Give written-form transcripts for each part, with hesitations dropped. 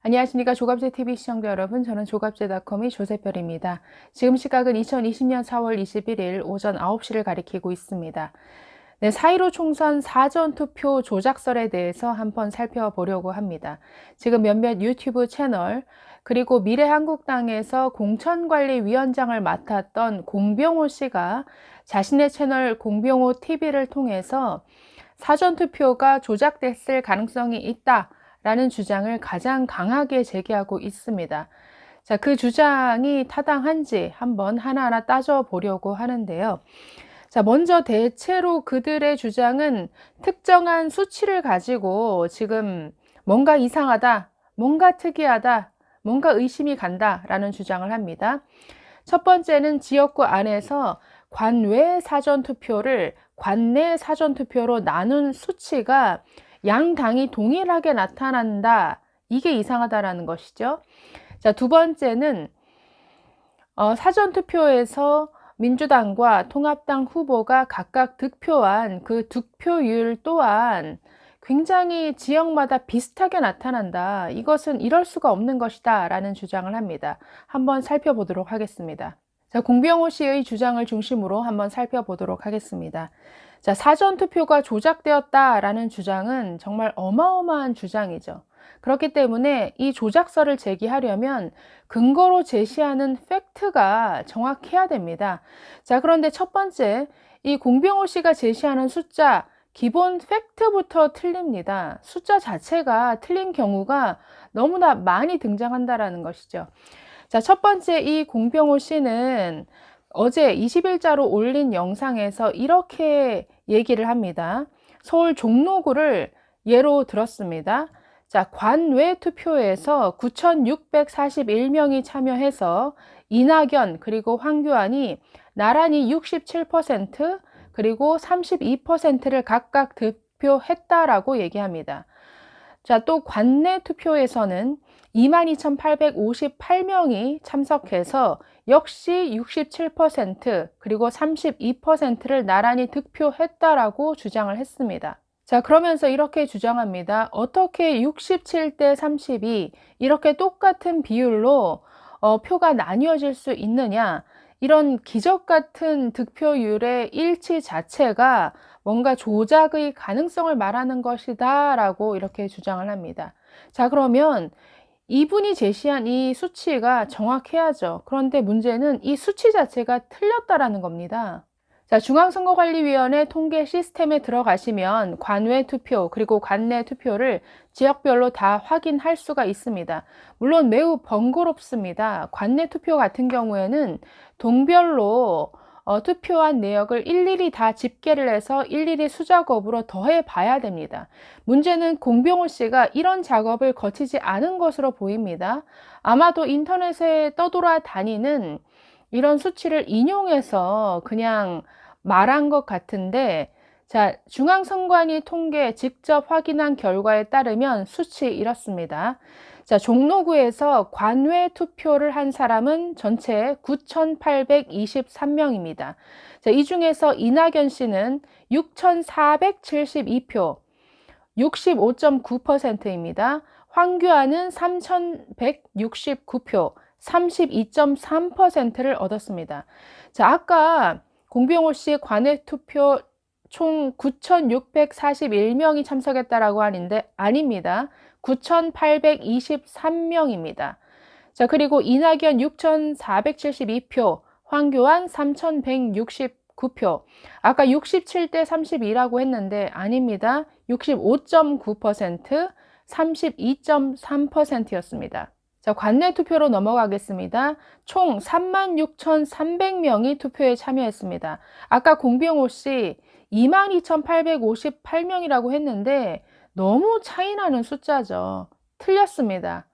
안녕하십니까. 조갑제TV 시청자 여러분. 저는 조갑제닷컴의 조세별입니다. 지금 시각은 2020년 4월 21일 오전 9시를 가리키고 있습니다. 네, 4.15 총선 사전투표 조작설에 대해서 한번 살펴보려고 합니다. 지금 몇몇 유튜브 채널 그리고 미래한국당에서 공천관리위원장을 맡았던 공병호 씨가 자신의 채널 공병호 TV를 통해서 사전투표가 조작됐을 가능성이 있다 라는 주장을 가장 강하게 제기하고 있습니다. 자, 그 주장이 타당한지 한번 하나하나 따져보려고 하는데요. 자, 먼저 대체로 그들의 주장은 특정한 수치를 가지고 지금 뭔가 이상하다, 뭔가 특이하다, 뭔가 의심이 간다 라는 주장을 합니다. 첫 번째는 지역구 안에서 관외 사전투표를 관내 사전투표로 나눈 수치가 양 당이 동일하게 나타난다. 이게 이상하다라는 것이죠. 자, 두 번째는 사전투표에서 민주당과 통합당 후보가 각각 득표한 그 득표율 또한 굉장히 지역마다 비슷하게 나타난다. 이것은 이럴 수가 없는 것이다 라는 주장을 합니다. 한번 살펴보도록 하겠습니다. 자, 공병호 씨의 주장을 중심으로 한번 살펴보도록 하겠습니다. 자, 사전투표가 조작되었다라는 주장은 정말 어마어마한 주장이죠. 그렇기 때문에 이 조작설을 제기하려면 근거로 제시하는 팩트가 정확해야 됩니다. 자, 그런데 첫 번째, 이 공병호 씨가 제시하는 숫자, 기본 팩트부터 틀립니다. 숫자 자체가 틀린 경우가 너무나 많이 등장한다라는 것이죠. 자, 첫 번째 이 공병호 씨는 어제 20일자로 올린 영상에서 이렇게 얘기를 합니다. 서울 종로구를 예로 들었습니다. 자, 관외 투표에서 9,641명이 참여해서 이낙연 그리고 황교안이 나란히 67% 그리고 32%를 각각 득표했다라고 얘기합니다. 자, 또 관내 투표에서는 22,858명이 참석해서 역시 67% 그리고 32%를 나란히 득표했다라고 주장을 했습니다. 자, 그러면서 이렇게 주장합니다. 어떻게 67대 32 이렇게 똑같은 비율로 표가 나뉘어질 수 있느냐? 이런 기적 같은 득표율의 일치 자체가 뭔가 조작의 가능성을 말하는 것이다 라고 이렇게 주장을 합니다. 자, 그러면 이분이 제시한 이 수치가 정확해야죠. 그런데 문제는 이 수치 자체가 틀렸다라는 겁니다. 자, 중앙선거관리위원회 통계 시스템에 들어가시면 관외 투표 그리고 관내 투표를 지역별로 다 확인할 수가 있습니다. 물론 매우 번거롭습니다. 관내 투표 같은 경우에는 동별로 투표한 내역을 일일이 다 집계를 해서 일일이 수작업으로 더해 봐야 됩니다. 문제는 공병호 씨가 이런 작업을 거치지 않은 것으로 보입니다. 아마도 인터넷에 떠돌아다니는 이런 수치를 인용해서 그냥 말한 것 같은데, 자, 중앙선관위 통계 직접 확인한 결과에 따르면 수치 이렇습니다. 자, 종로구에서 관외 투표를 한 사람은 전체 9,823명입니다. 자, 이 중에서 이낙연 씨는 6,472표, 65.9%입니다. 황교안은 3,169표, 32.3%를 얻었습니다. 자, 아까 공병호 씨 관외 투표 총 9,641명이 참석했다라고 하는데 아닙니다. 9,823명입니다. 자, 그리고 이낙연 6,472표, 황교안 3,169표. 아까 67대 32라고 했는데 아닙니다. 65.9%, 32.3%였습니다. 자, 관내 투표로 넘어가겠습니다. 총 36,300명이 투표에 참여했습니다. 아까 공병호 씨 22,858명이라고 했는데 너무 차이나는 숫자죠. 틀렸습니다.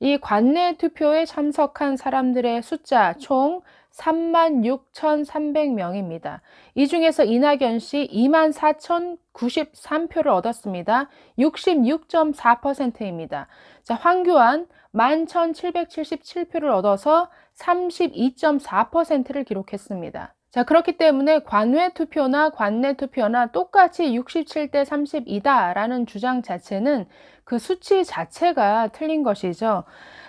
이 관내 투표에 참석한 사람들의 숫자 총 36,300명입니다. 이 중에서 이낙연 씨 24,093표를 얻었습니다. 66.4%입니다. 자, 황교안 11,777표를 얻어서 32.4%를 기록했습니다. 자, 그렇기 때문에 관외 투표나 관내 투표나 똑같이 67대 32다라는 주장 자체는 그 수치 자체가 틀린 것이죠.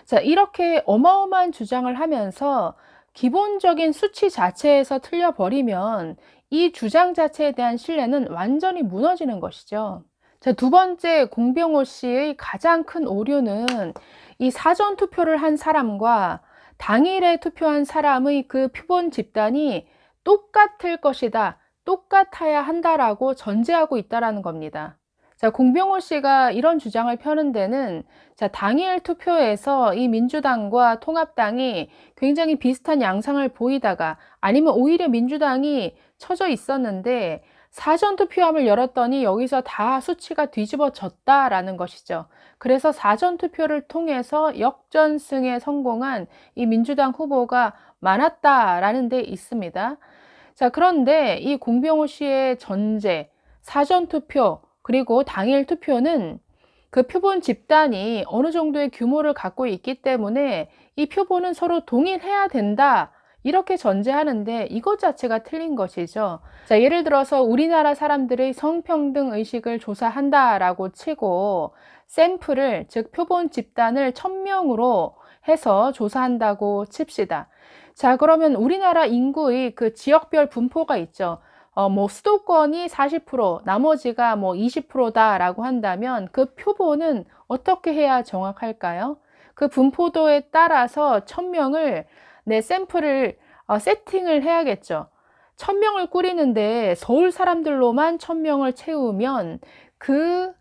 자, 이렇게 어마어마한 주장을 하면서 기본적인 수치 자체에서 틀려버리면 이 주장 자체에 대한 신뢰는 완전히 무너지는 것이죠. 자, 두 번째, 공병호 씨의 가장 큰 오류는 이 사전 투표를 한 사람과 당일에 투표한 사람의 그 표본 집단이 똑같을 것이다, 똑같아야 한다라고 전제하고 있다라는 겁니다. 자, 공병호 씨가 이런 주장을 펴는 데는, 자, 당일 투표에서 이 민주당과 통합당이 굉장히 비슷한 양상을 보이다가, 아니면 오히려 민주당이 처져 있었는데 사전 투표함을 열었더니 여기서 다 수치가 뒤집어졌다라는 것이죠. 그래서 사전 투표를 통해서 역전승에 성공한 이 민주당 후보가 많았다라는 데 있습니다. 자, 그런데 이 공병호 씨의 전제, 사전 투표, 그리고 당일 투표는 그 표본 집단이 어느 정도의 규모를 갖고 있기 때문에 이 표본은 서로 동일해야 된다, 이렇게 전제하는데 이것 자체가 틀린 것이죠. 자, 예를 들어서 우리나라 사람들의 성평등 의식을 조사한다라고 치고 샘플을, 즉 표본 집단을 1000명으로 해서 조사한다고 칩시다. 자, 그러면 우리나라 인구의 그 지역별 분포가 있죠. 수도권이 40%, 나머지가 20%다라고 한다면 그 표본은 어떻게 해야 정확할까요? 그 분포도에 따라서 1000명을 샘플을 세팅을 해야겠죠. 1000명을 꾸리는데 서울 사람들로만 1000명을 채우면 그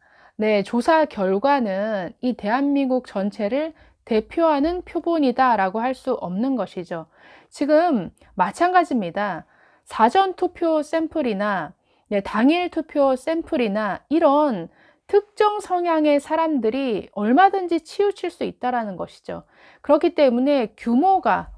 조사 결과는 이 대한민국 전체를 대표하는 표본이다라고 할 수 없는 것이죠. 지금 마찬가지입니다. 사전 투표 샘플이나 당일 투표 샘플이나 이런 특정 성향의 사람들이 얼마든지 치우칠 수 있다는 것이죠. 그렇기 때문에 규모가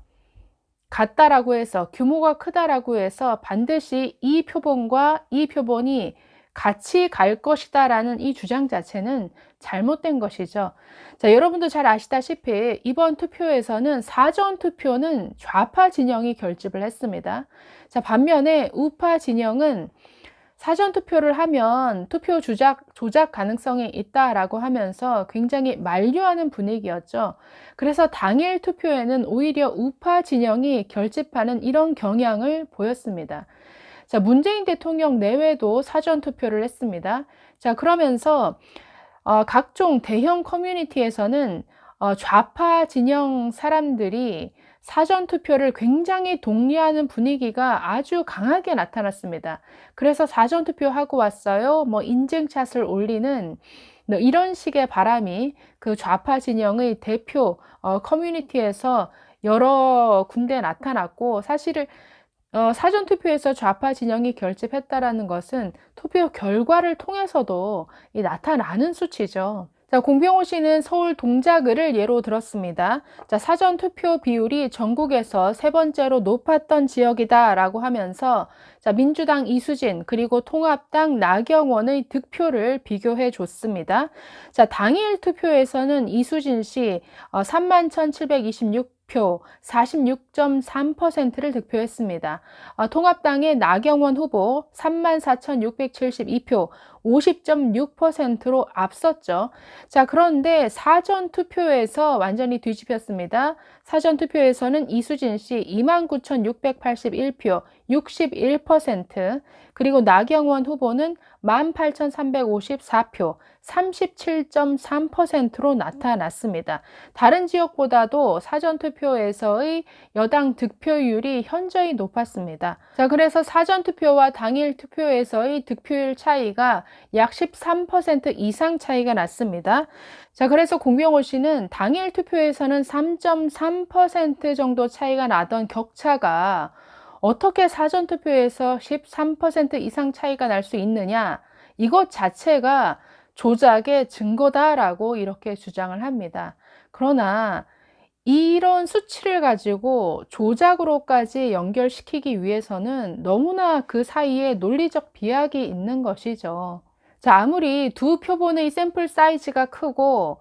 같다라고 해서, 규모가 크다라고 해서 반드시 이 표본과 이 표본이 같이 갈 것이다 라는 이 주장 자체는 잘못된 것이죠. 자, 여러분도 잘 아시다시피 이번 투표에서는 사전 투표는 좌파 진영이 결집을 했습니다. 자, 반면에 우파 진영은 사전 투표를 하면 투표 조작 가능성이 있다라고 하면서 굉장히 만류하는 분위기였죠. 그래서 당일 투표에는 오히려 우파 진영이 결집하는 이런 경향을 보였습니다. 자, 문재인 대통령 내외도 사전 투표를 했습니다. 자, 그러면서 각종 대형 커뮤니티에서는 좌파 진영 사람들이 사전 투표를 굉장히 독려하는 분위기가 아주 강하게 나타났습니다. 그래서 사전 투표하고 왔어요, 인증샷을 올리는 이런 식의 바람이 그 좌파 진영의 대표 커뮤니티에서 여러 군데 나타났고, 사실은 사전 투표에서 좌파 진영이 결집했다라는 것은 투표 결과를 통해서도 나타나는 수치죠. 자, 공병호 씨는 서울 동작을을 예로 들었습니다. 자, 사전 투표 비율이 전국에서 세 번째로 높았던 지역이다라고 하면서, 자, 민주당 이수진 그리고 통합당 나경원의 득표를 비교해 줬습니다. 자, 당일 투표에서는 이수진 씨 31,726표, 46.3%를 득표했습니다. 통합당의 나경원 후보 34,672표, 50.6%로 앞섰죠. 자, 그런데 사전 투표에서 완전히 뒤집혔습니다. 사전 투표에서는 이수진 씨 29,681표, 61%, 그리고 나경원 후보는 18,354표, 37.3%로 나타났습니다. 다른 지역보다도 사전투표에서의 여당 득표율이 현저히 높았습니다. 자, 그래서 사전투표와 당일 투표에서의 득표율 차이가 약 13% 이상 차이가 났습니다. 자, 그래서 공병호 씨는 당일 투표에서는 3.3% 정도 차이가 나던 격차가 어떻게 사전투표에서 13% 이상 차이가 날 수 있느냐, 이것 자체가 조작의 증거다라고 이렇게 주장을 합니다. 그러나 이런 수치를 가지고 조작으로까지 연결시키기 위해서는 너무나 그 사이에 논리적 비약이 있는 것이죠. 자, 아무리 두 표본의 샘플 사이즈가 크고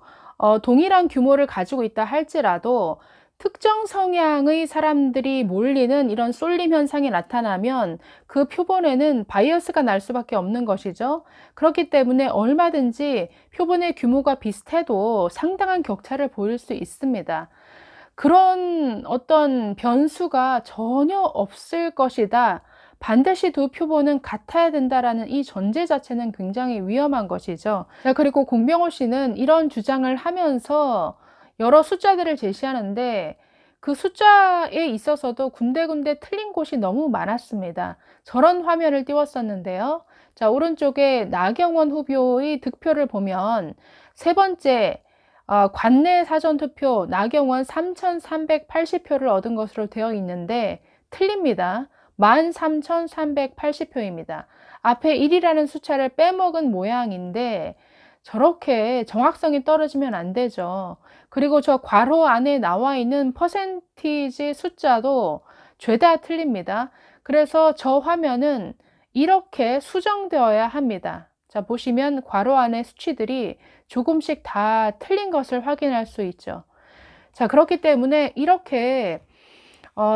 동일한 규모를 가지고 있다 할지라도 특정 성향의 사람들이 몰리는 이런 쏠림 현상이 나타나면 그 표본에는 바이어스가 날 수밖에 없는 것이죠. 그렇기 때문에 얼마든지 표본의 규모가 비슷해도 상당한 격차를 보일 수 있습니다. 그런 어떤 변수가 전혀 없을 것이다. 반드시 두 표본은 같아야 된다라는 이 전제 자체는 굉장히 위험한 것이죠. 자, 그리고 공병호 씨는 이런 주장을 하면서 여러 숫자들을 제시하는데 그 숫자에 있어서도 군데군데 틀린 곳이 너무 많았습니다. 저런 화면을 띄웠었는데요. 자, 오른쪽에 나경원 후보의 득표를 보면 세 번째 관내 사전투표 나경원 3,380표를 얻은 것으로 되어 있는데 틀립니다. 13,380표입니다. 앞에 1이라는 숫자를 빼먹은 모양인데 저렇게 정확성이 떨어지면 안 되죠. 그리고 저 괄호 안에 나와 있는 퍼센티지 숫자도 죄다 틀립니다. 그래서 저 화면은 이렇게 수정되어야 합니다. 자, 보시면 괄호 안에 수치들이 조금씩 다 틀린 것을 확인할 수 있죠. 자, 그렇기 때문에 이렇게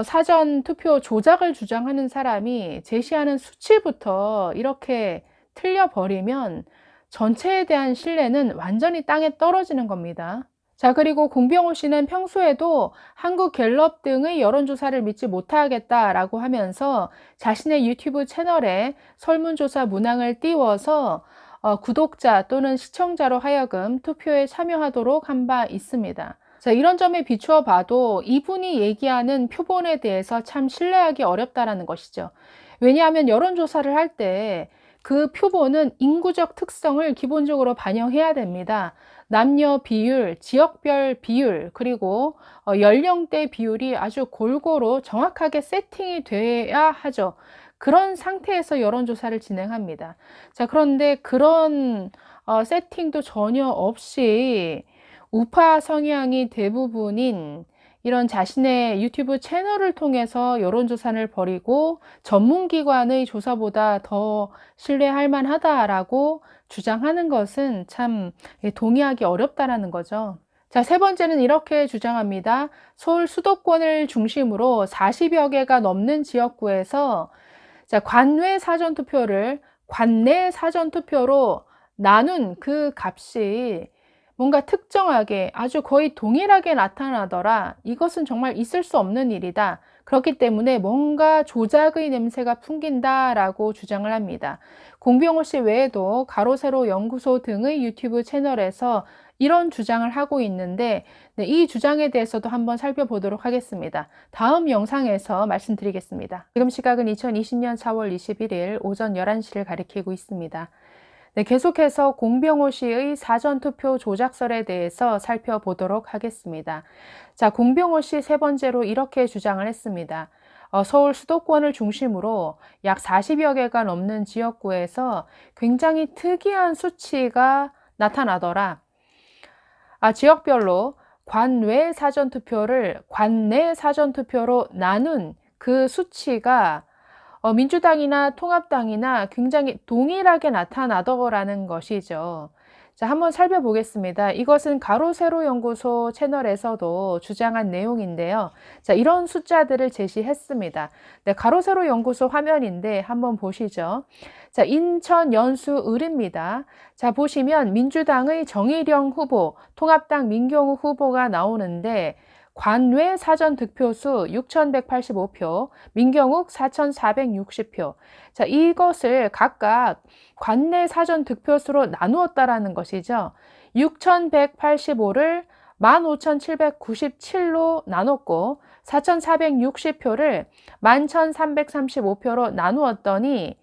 사전 투표 조작을 주장하는 사람이 제시하는 수치부터 이렇게 틀려버리면 전체에 대한 신뢰는 완전히 땅에 떨어지는 겁니다. 자, 그리고 공병호 씨는 평소에도 한국갤럽 등의 여론조사를 믿지 못하겠다라고 하면서 자신의 유튜브 채널에 설문조사 문항을 띄워서 구독자 또는 시청자로 하여금 투표에 참여하도록 한 바 있습니다. 자, 이런 점에 비추어 봐도 이분이 얘기하는 표본에 대해서 참 신뢰하기 어렵다라는 것이죠. 왜냐하면 여론조사를 할 때 그 표본은 인구적 특성을 기본적으로 반영해야 됩니다. 남녀 비율, 지역별 비율, 그리고 연령대 비율이 아주 골고루 정확하게 세팅이 돼야 하죠. 그런 상태에서 여론조사를 진행합니다. 자, 그런데 그런 세팅도 전혀 없이 우파 성향이 대부분인 이런 자신의 유튜브 채널을 통해서 여론조사를 벌이고 전문기관의 조사보다 더 신뢰할 만하다라고 주장하는 것은 참 동의하기 어렵다라는 거죠. 자, 세 번째는 이렇게 주장합니다. 서울 수도권을 중심으로 40여 개가 넘는 지역구에서 자, 관외 사전투표를 관내 사전투표로 나눈 그 값이 뭔가 특정하게 아주 거의 동일하게 나타나더라. 이것은 정말 있을 수 없는 일이다. 그렇기 때문에 뭔가 조작의 냄새가 풍긴다라고 주장을 합니다. 공병호 씨 외에도 가로세로 연구소 등의 유튜브 채널에서 이런 주장을 하고 있는데 이 주장에 대해서도 한번 살펴보도록 하겠습니다. 다음 영상에서 말씀드리겠습니다. 지금 시각은 2020년 4월 21일 오전 11시를 가리키고 있습니다. 네, 계속해서 공병호 씨의 사전투표 조작설에 대해서 살펴보도록 하겠습니다. 자, 공병호 씨 세 번째로 이렇게 주장을 했습니다. 서울 수도권을 중심으로 약 40여 개가 넘는 지역구에서 굉장히 특이한 수치가 나타나더라. 지역별로 관외 사전투표를 관내 사전투표로 나눈 그 수치가 민주당이나 통합당이나 굉장히 동일하게 나타나더라는 것이죠. 자, 한번 살펴보겠습니다. 이것은 가로세로 연구소 채널에서도 주장한 내용인데요. 자, 이런 숫자들을 제시했습니다. 네, 가로세로 연구소 화면인데 한번 보시죠. 자, 인천 연수 을입니다. 자, 보시면 민주당의 정일영 후보, 통합당 민경우 후보가 나오는데 관외 사전 득표수 6,185표, 민경욱 4,460표. 자, 이것을 각각 관내 사전 득표수로 나누었다라는 것이죠. 6,185를 15,797로 나눴고 4,460표를 11,335표로 나누었더니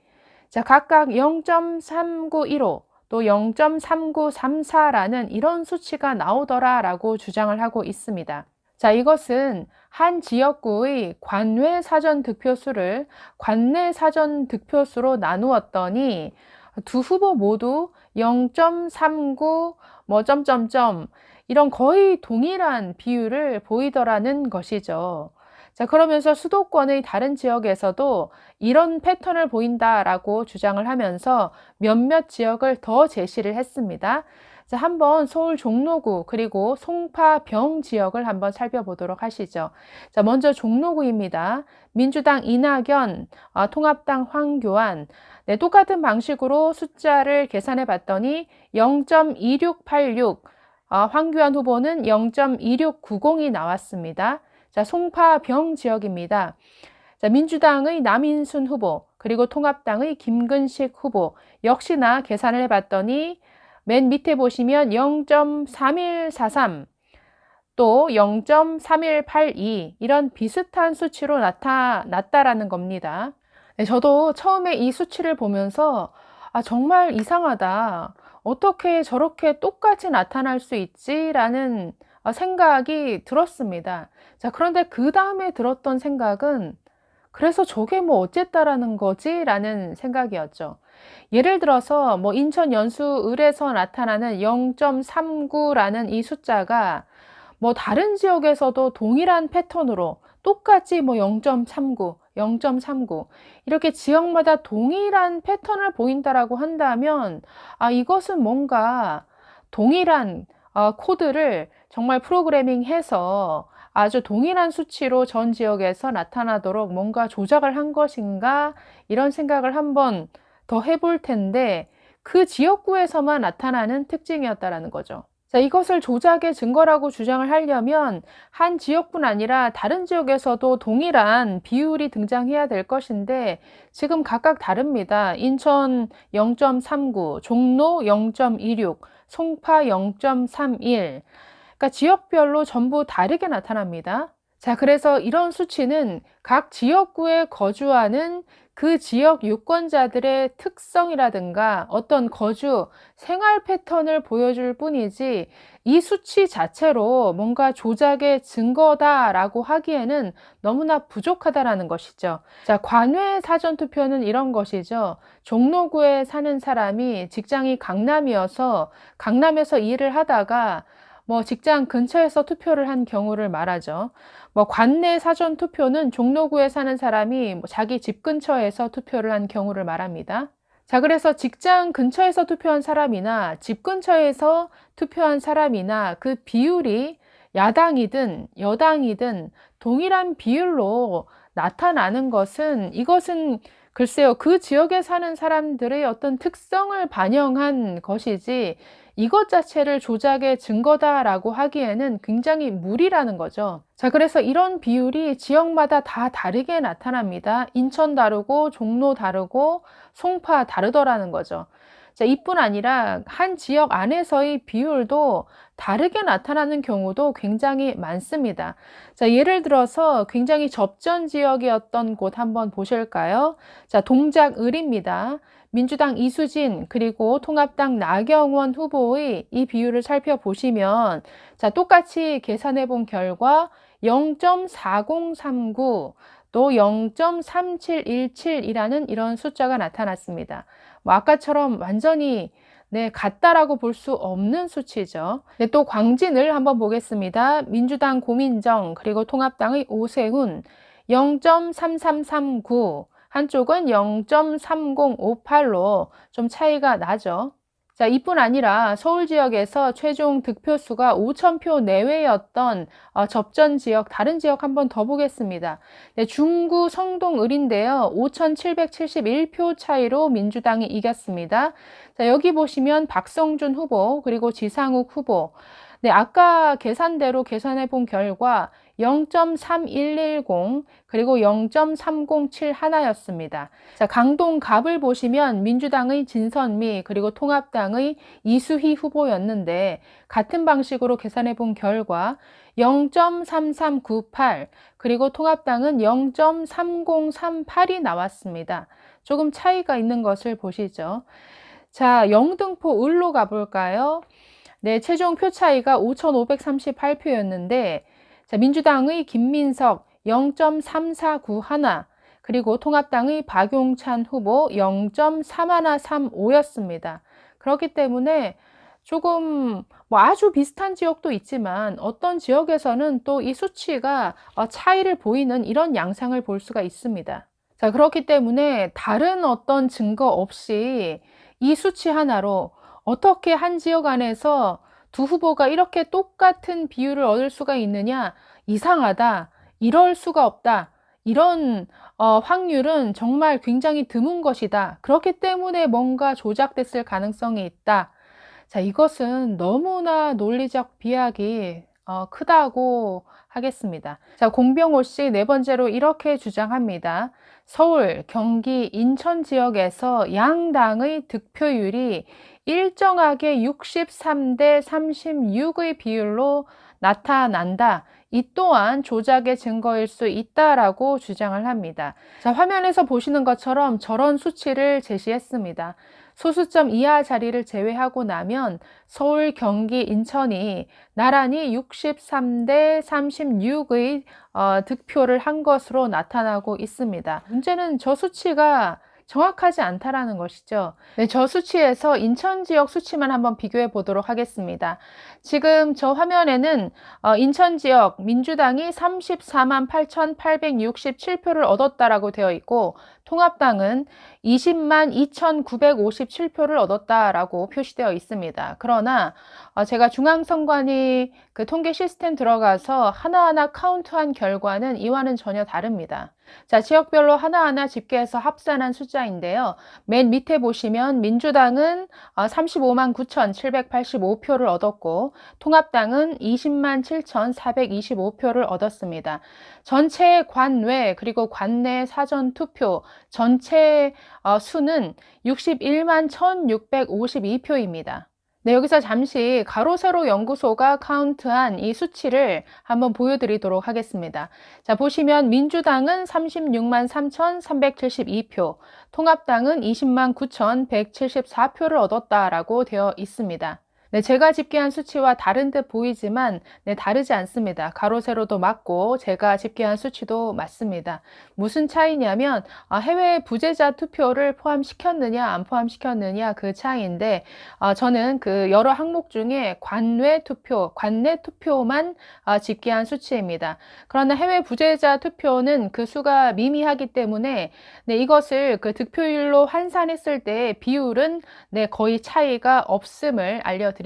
자, 각각 0.3915 또 0.3934라는 이런 수치가 나오더라라고 주장을 하고 있습니다. 자, 이것은 한 지역구의 관외 사전 득표수를 관내 사전 득표수로 나누었더니 두 후보 모두 0.39 점점점 이런 거의 동일한 비율을 보이더라는 것이죠. 자, 그러면서 수도권의 다른 지역에서도 이런 패턴을 보인다라고 주장을 하면서 몇몇 지역을 더 제시를 했습니다. 자, 한번 서울 종로구 그리고 송파병 지역을 한번 살펴보도록 하시죠. 자, 먼저 종로구입니다. 민주당 이낙연, 통합당 황교안. 네, 똑같은 방식으로 숫자를 계산해 봤더니 0.2686, 황교안 후보는 0.2690이 나왔습니다. 자, 송파병 지역입니다. 자, 민주당의 남인순 후보, 그리고 통합당의 김근식 후보, 역시나 계산을 해봤더니 맨 밑에 보시면 0.3143, 또 0.3182 이런 비슷한 수치로 나타났다라는 겁니다. 네, 저도 처음에 이 수치를 보면서 정말 이상하다. 어떻게 저렇게 똑같이 나타날 수 있지라는 생각이 들었습니다. 자, 그런데 그 다음에 들었던 생각은 그래서 저게 뭐 어쨌다라는 거지? 라는 생각이었죠. 예를 들어서 뭐 인천 연수을에서 나타나는 0.39라는 이 숫자가 뭐 다른 지역에서도 동일한 패턴으로 똑같이 뭐 0.39, 0.39 이렇게 지역마다 동일한 패턴을 보인다라고 한다면 이것은 뭔가 동일한 코드를 정말 프로그래밍해서 아주 동일한 수치로 전 지역에서 나타나도록 뭔가 조작을 한 것인가 이런 생각을 한번 더 해볼 텐데 그 지역구에서만 나타나는 특징이었다라는 거죠. 자, 이것을 조작의 증거라고 주장을 하려면 한 지역뿐 아니라 다른 지역에서도 동일한 비율이 등장해야 될 것인데 지금 각각 다릅니다. 인천 0.39, 종로 0.26, 송파 0.31. 그러니까 지역별로 전부 다르게 나타납니다. 자, 그래서 이런 수치는 각 지역구에 거주하는 그 지역 유권자들의 특성이라든가 어떤 거주, 생활 패턴을 보여줄 뿐이지 이 수치 자체로 뭔가 조작의 증거다라고 하기에는 너무나 부족하다라는 것이죠. 자, 관외 사전투표는 이런 것이죠. 종로구에 사는 사람이 직장이 강남이어서 강남에서 일을 하다가 뭐 직장 근처에서 투표를 한 경우를 말하죠. 뭐 관내 사전 투표는 종로구에 사는 사람이 뭐 자기 집 근처에서 투표를 한 경우를 말합니다. 자, 그래서 직장 근처에서 투표한 사람이나 집 근처에서 투표한 사람이나 그 비율이 야당이든 여당이든 동일한 비율로 나타나는 것은 이것은 글쎄요, 그 지역에 사는 사람들의 어떤 특성을 반영한 것이지 이것 자체를 조작의 증거다라고 하기에는 굉장히 무리라는 거죠. 자, 그래서 이런 비율이 지역마다 다 다르게 나타납니다. 인천 다르고 종로 다르고 송파 다르더라는 거죠. 자, 이뿐 아니라 한 지역 안에서의 비율도 다르게 나타나는 경우도 굉장히 많습니다. 자, 예를 들어서 굉장히 접전 지역이었던 곳 한번 보실까요? 자, 동작을입니다. 민주당 이수진 그리고 통합당 나경원 후보의 이 비율을 살펴보시면 자, 똑같이 계산해 본 결과 0.4039 또 0.3717이라는 이런 숫자가 나타났습니다. 뭐 아까처럼 완전히 같다라고 볼 수 없는 수치죠. 또 광진을 한번 보겠습니다. 민주당 고민정 그리고 통합당의 오세훈 0.3339 한쪽은 0.3058로 좀 차이가 나죠. 자, 이뿐 아니라 서울 지역에서 최종 득표수가 5,000표 내외였던 접전 지역, 다른 지역 한번 더 보겠습니다. 네, 중구 성동을인데요. 5,771표 차이로 민주당이 이겼습니다. 자, 여기 보시면 박성준 후보, 그리고 지상욱 후보. 네, 아까 계산대로 계산해 본 결과 0.3110 그리고 0.3071였습니다. 자, 강동갑을 보시면 민주당의 진선미 그리고 통합당의 이수희 후보였는데 같은 방식으로 계산해 본 결과 0.3398 그리고 통합당은 0.3038이 나왔습니다. 조금 차이가 있는 것을 보시죠. 자, 영등포 을로 가볼까요? 네, 최종 표 차이가 5,538표였는데 자, 민주당의 김민석 0.3491 그리고 통합당의 박용찬 후보 0.3135였습니다. 그렇기 때문에 조금 뭐 아주 비슷한 지역도 있지만 어떤 지역에서는 또 이 수치가 차이를 보이는 이런 양상을 볼 수가 있습니다. 자, 그렇기 때문에 다른 어떤 증거 없이 이 수치 하나로 어떻게 한 지역 안에서 두 후보가 이렇게 똑같은 비율을 얻을 수가 있느냐? 이상하다. 이럴 수가 없다. 이런 확률은 정말 굉장히 드문 것이다. 그렇기 때문에 뭔가 조작됐을 가능성이 있다. 자, 이것은 너무나 논리적 비약이 크다고 하겠습니다. 자, 공병호 씨 네 번째로 이렇게 주장합니다. 서울, 경기, 인천 지역에서 양당의 득표율이 일정하게 63대 36의 비율로 나타난다. 이 또한 조작의 증거일 수 있다라고 주장을 합니다. 자, 화면에서 보시는 것처럼 저런 수치를 제시했습니다. 소수점 이하 자리를 제외하고 나면 서울, 경기, 인천이 나란히 63대 36의 득표를 한 것으로 나타나고 있습니다. 문제는 저 수치가 정확하지 않다라는 것이죠. 네, 저 수치에서 인천 지역 수치만 한번 비교해 보도록 하겠습니다. 지금 저 화면에는 인천 지역 민주당이 34만 8,867표를 얻었다라고 되어 있고 통합당은 20만 2,957표를 얻었다라고 표시되어 있습니다. 그러나 제가 중앙선관위 그 통계 시스템 들어가서 하나하나 카운트한 결과는 이와는 전혀 다릅니다. 자, 지역별로 하나하나 집계해서 합산한 숫자인데요. 맨 밑에 보시면 민주당은 35만 9,785표를 얻었고 통합당은 20만 7,425표를 얻었습니다. 전체 관외 그리고 관내 사전투표 전체 수는 61만 1,652표입니다. 네, 여기서 잠시 가로세로 연구소가 카운트한 이 수치를 한번 보여드리도록 하겠습니다. 자, 보시면 민주당은 36만 3,372표, 통합당은 20만 9,174표를 얻었다라고 되어 있습니다. 네, 제가 집계한 수치와 다른 듯 보이지만 다르지 않습니다. 가로 세로도 맞고 제가 집계한 수치도 맞습니다. 무슨 차이냐면 해외 부재자 투표를 포함시켰느냐 안 포함시켰느냐 그 차이인데 저는 그 여러 항목 중에 관외 투표, 관내 투표만 집계한 수치입니다. 그러나 해외 부재자 투표는 그 수가 미미하기 때문에 이것을 그 득표율로 환산했을 때 비율은 거의 차이가 없음을 알려드립니다.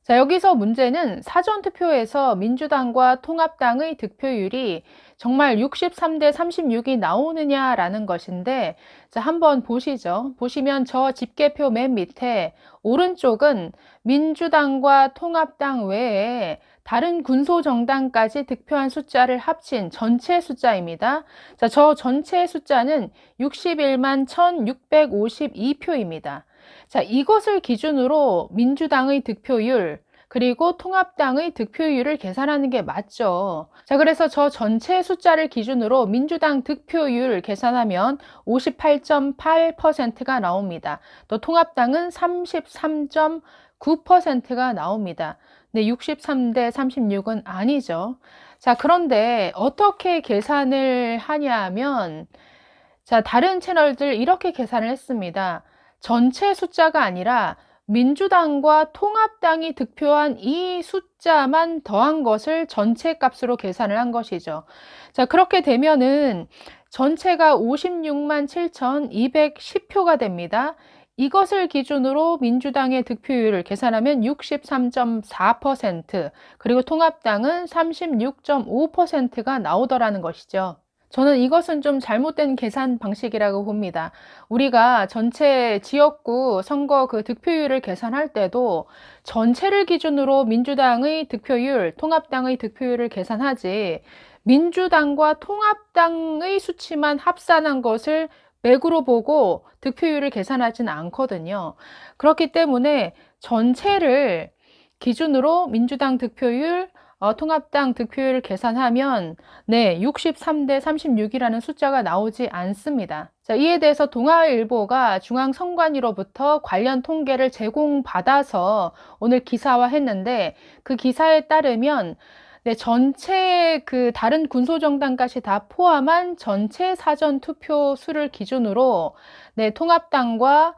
자, 여기서 문제는 사전투표에서 민주당과 통합당의 득표율이 정말 63대 36이 나오느냐라는 것인데, 자, 한번 보시죠. 보시면 저 집계표 맨 밑에 오른쪽은 민주당과 통합당 외에 다른 군소정당까지 득표한 숫자를 합친 전체 숫자입니다. 자, 저 전체 숫자는 61만 1,652표입니다. 자, 이것을 기준으로 민주당의 득표율 그리고 통합당의 득표율을 계산하는 게 맞죠. 자, 그래서 저 전체 숫자를 기준으로 민주당 득표율 계산하면 58.8%가 나옵니다. 또 통합당은 33.9%가 나옵니다. 네, 63대 36은 아니죠. 자, 그런데 어떻게 계산을 하냐 하면 자, 다른 채널들 이렇게 계산을 했습니다. 전체 숫자가 아니라 민주당과 통합당이 득표한 이 숫자만 더한 것을 전체 값으로 계산을 한 것이죠. 자, 그렇게 되면은 전체가 56만 7,210표가 됩니다. 이것을 기준으로 민주당의 득표율을 계산하면 63.4%, 그리고 통합당은 36.5%가 나오더라는 것이죠. 저는 이것은 좀 잘못된 계산 방식이라고 봅니다. 우리가 전체 지역구 선거 그 득표율을 계산할 때도 전체를 기준으로 민주당의 득표율, 통합당의 득표율을 계산하지 민주당과 통합당의 수치만 합산한 것을 맥으로 보고 득표율을 계산하지는 않거든요. 그렇기 때문에 전체를 기준으로 민주당 득표율, 통합당 득표율을 계산하면 63대 36이라는 숫자가 나오지 않습니다. 자, 이에 대해서 동아일보가 중앙선관위로부터 관련 통계를 제공받아서 오늘 기사화했는데 그 기사에 따르면 전체 그 다른 군소정당까지 다 포함한 전체 사전투표 수를 기준으로 통합당과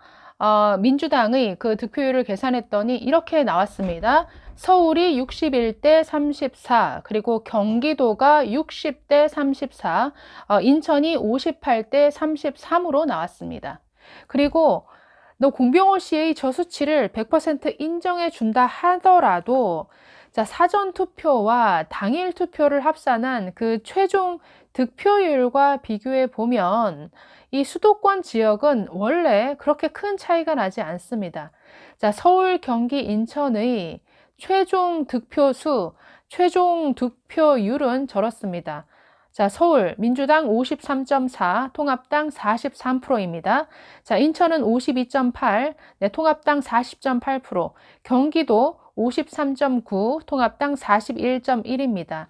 민주당의 그 득표율을 계산했더니 이렇게 나왔습니다. 서울이 61대 34, 그리고 경기도가 60대 34, 인천이 58대 33으로 나왔습니다. 그리고 너 공병호 씨의 저 수치를 100% 인정해 준다 하더라도 자, 사전 투표와 당일 투표를 합산한 그 최종 득표율과 비교해 보면 이 수도권 지역은 원래 그렇게 큰 차이가 나지 않습니다. 자, 서울, 경기, 인천의 최종 득표수, 최종 득표율은 저렇습니다. 자, 서울 민주당 53.4, 통합당 43%입니다. 자, 인천은 52.8, 네, 통합당 40.8%, 경기도 53.9, 통합당 41.1입니다.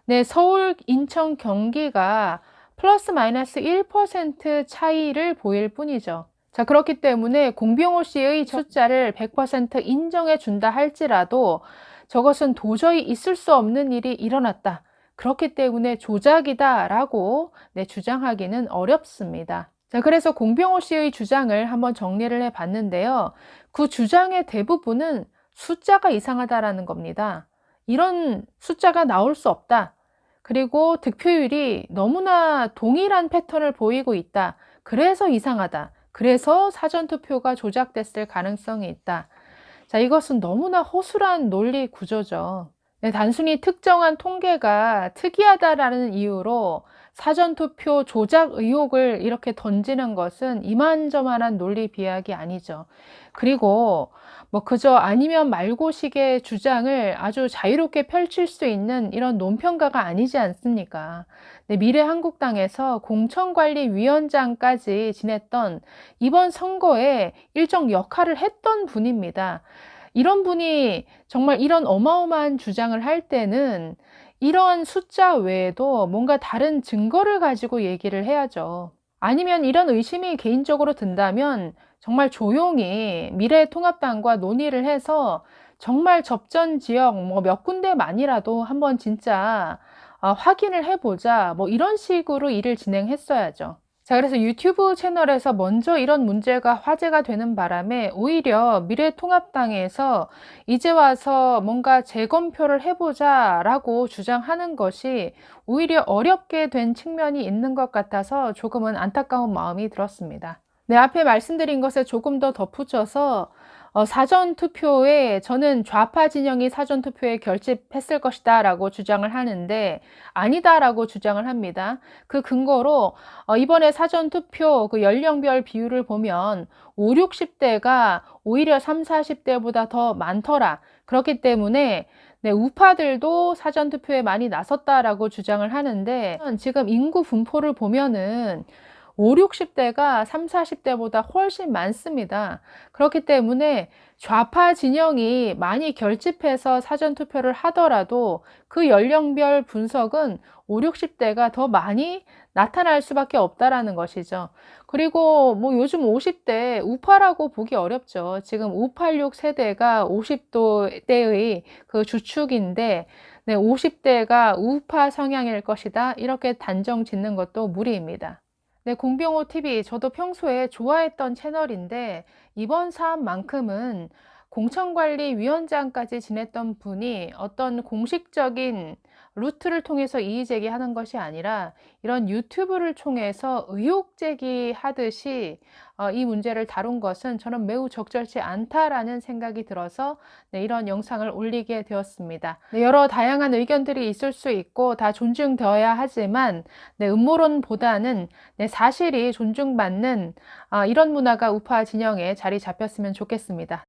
네, 서울, 인천, 경기가 플러스 마이너스 1% 차이를 보일 뿐이죠. 자, 그렇기 때문에 공병호 씨의 숫자를 100% 인정해 준다 할지라도 저것은 도저히 있을 수 없는 일이 일어났다. 그렇기 때문에 조작이다라고 주장하기는 어렵습니다. 자, 그래서 공병호 씨의 주장을 한번 정리를 해 봤는데요. 그 주장의 대부분은 숫자가 이상하다라는 겁니다. 이런 숫자가 나올 수 없다. 그리고 득표율이 너무나 동일한 패턴을 보이고 있다. 그래서 이상하다. 그래서 사전투표가 조작됐을 가능성이 있다. 자, 이것은 너무나 허술한 논리 구조죠. 네, 단순히 특정한 통계가 특이하다라는 이유로 사전투표 조작 의혹을 이렇게 던지는 것은 이만저만한 논리 비약이 아니죠. 그리고 뭐 그저 아니면 말고식의 주장을 아주 자유롭게 펼칠 수 있는 이런 논평가가 아니지 않습니까? 네, 미래한국당에서 공천관리위원장까지 지냈던 이번 선거에 일정 역할을 했던 분입니다. 이런 분이 정말 이런 어마어마한 주장을 할 때는 이런 숫자 외에도 뭔가 다른 증거를 가지고 얘기를 해야죠. 아니면 이런 의심이 개인적으로 든다면 정말 조용히 미래통합당과 논의를 해서 정말 접전 지역 뭐 몇 군데만이라도 한번 진짜 확인을 해보자 뭐 이런 식으로 일을 진행했어야죠. 자, 그래서 유튜브 채널에서 먼저 이런 문제가 화제가 되는 바람에 오히려 미래통합당에서 이제 와서 뭔가 재검표를 해보자 라고 주장하는 것이 오히려 어렵게 된 측면이 있는 것 같아서 조금은 안타까운 마음이 들었습니다. 네, 앞에 말씀드린 것에 조금 더 덧붙여서 사전투표에 저는 좌파 진영이 사전투표에 결집했을 것이다 라고 주장을 하는데 아니다 라고 주장을 합니다. 그 근거로 이번에 사전투표 그 연령별 비율을 보면 5, 60대가 오히려 3, 40대보다 더 많더라. 그렇기 때문에 네, 우파들도 사전투표에 많이 나섰다라고 주장을 하는데 지금 인구 분포를 보면은 5, 60대가 3, 40대보다 훨씬 많습니다. 그렇기 때문에 좌파 진영이 많이 결집해서 사전투표를 하더라도 그 연령별 분석은 5, 60대가 더 많이 나타날 수밖에 없다라는 것이죠. 그리고 뭐 요즘 50대 우파라고 보기 어렵죠. 지금 586 세대가 50대의 그 주축인데 네, 50대가 우파 성향일 것이다. 이렇게 단정 짓는 것도 무리입니다. 네, 공병호 TV 저도 평소에 좋아했던 채널인데 이번 사안만큼은 공천관리위원장까지 지냈던 분이 어떤 공식적인 루트를 통해서 이의 제기하는 것이 아니라 이런 유튜브를 통해서 의혹 제기하듯이 이 문제를 다룬 것은 저는 매우 적절치 않다라는 생각이 들어서 네, 이런 영상을 올리게 되었습니다. 네, 여러 다양한 의견들이 있을 수 있고 다 존중되어야 하지만 네, 음모론보다는 네, 사실이 존중받는 이런 문화가 우파 진영에 자리 잡혔으면 좋겠습니다.